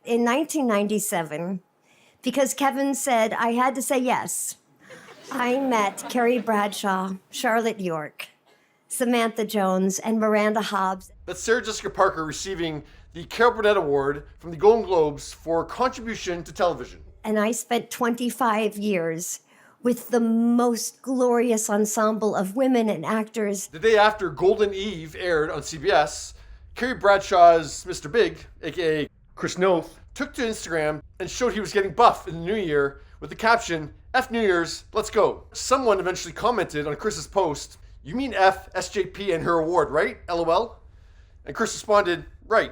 in 1997, because Kevin said I had to say yes, I met Carrie Bradshaw, Charlotte York, Samantha Jones, and Miranda Hobbs. That's Sarah Jessica Parker receiving the Carol Burnett Award from the Golden Globes for contribution to television. And I spent 25 years with the most glorious ensemble of women and actors. The day after Golden Eve aired on CBS, Carrie Bradshaw's Mr. Big, aka Chris Noth, took to Instagram and showed he was getting buff in the new year with the caption, F New Year's, let's go. Someone eventually commented on Chris's post, you mean F SJP and her award, right? LOL. And Chris responded, right.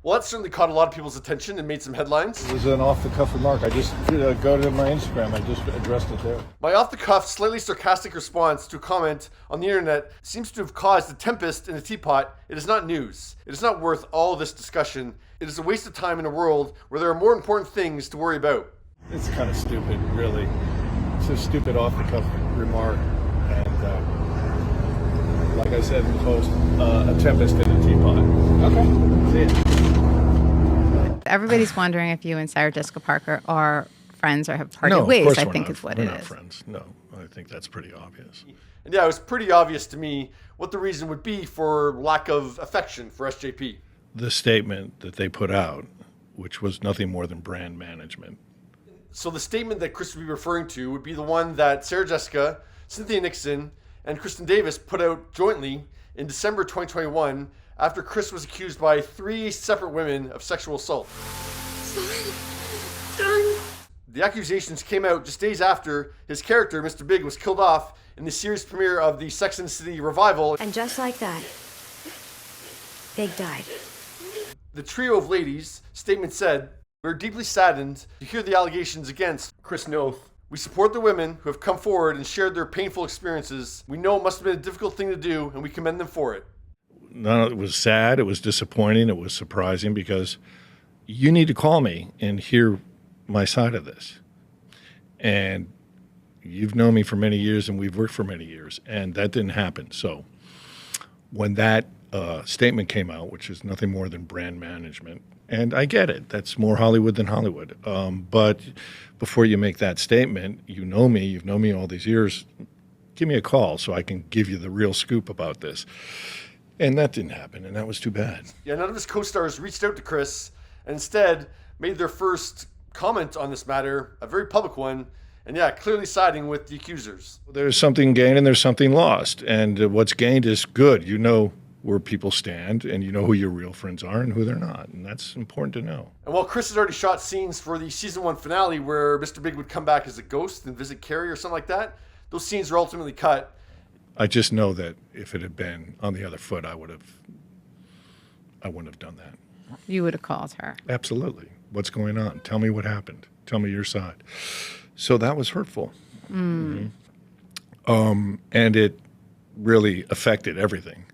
Well, that certainly caught a lot of people's attention and made some headlines. It was an off-the-cuff remark. I just go to my Instagram. I just addressed it there. My off-the-cuff, slightly sarcastic response to a comment on the internet seems to have caused a tempest in a teapot. It is not news. It is not worth all this discussion. It is a waste of time in a world where there are more important things to worry about. It's kind of stupid, really. It's a stupid off-the-cuff remark. And like I said in the post, a tempest in a teapot. Okay. See it. Everybody's wondering if you and Sarah Jessica Parker are friends or have parted ways, I think is what it is. We're not friends. No, I think that's pretty obvious. And yeah, it was pretty obvious to me what the reason would be for lack of affection for SJP. The statement that they put out, which was nothing more than brand management. So the statement that Chris would be referring to would be the one that Sarah Jessica, Cynthia Nixon, and Kristin Davis put out jointly in December 2021 after Chris was accused by 3 separate women of sexual assault. The accusations came out just days after his character, Mr. Big, was killed off in the series premiere of the Sex and the City revival. And just like that, Big died. The trio of ladies' statement said, we're deeply saddened to hear the allegations against Chris Noth. We support the women who have come forward and shared their painful experiences. We know it must have been a difficult thing to do, and we commend them for it. No, it was sad, it was disappointing, it was surprising, because you need to call me and hear my side of this. And you've known me for many years and we've worked for many years, and that didn't happen. So when that statement came out, which is nothing more than brand management, and I get it, that's more Hollywood than Hollywood. But before you make that statement, you know me, you've known me all these years, give me a call so I can give you the real scoop about this. And that didn't happen, and that was too bad. Yeah, none of his co-stars reached out to Chris and instead made their first comment on this matter, a very public one, and yeah, clearly siding with the accusers. There's something gained and there's something lost, and what's gained is good. You know where people stand, and you know who your real friends are and who they're not, and that's important to know. And while Chris has already shot scenes for the season 1 finale where Mr. Big would come back as a ghost and visit Carrie or something like that, those scenes were ultimately cut. I just know that if it had been on the other foot, I wouldn't have done that. You would have called her. Absolutely. What's going on? Tell me what happened. Tell me your side. So that was hurtful. Mm-hmm. And it really affected everything.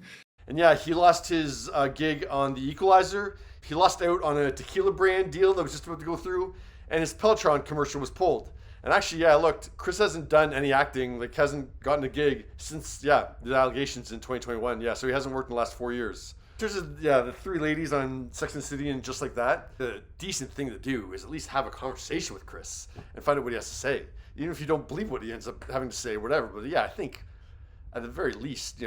And yeah, he lost his gig on The Equalizer. He lost out on a tequila brand deal that was just about to go through. And his Peloton commercial was pulled. And actually, yeah, I looked, Chris hasn't done any acting, like hasn't gotten a gig since, the allegations in 2021. Yeah, so he hasn't worked in the last 4 years. There's, the 3 ladies on Sex and the City and just like that. The decent thing to do is at least have a conversation with Chris and find out what he has to say. Even if you don't believe what he ends up having to say or whatever. But yeah, I think at the very least,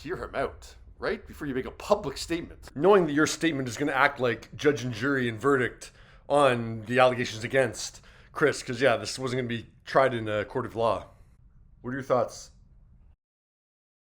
hear him out, right? Before you make a public statement. Knowing that your statement is going to act like judge and jury and verdict on the allegations against Chris, because this wasn't going to be tried in a court of law. What are your thoughts?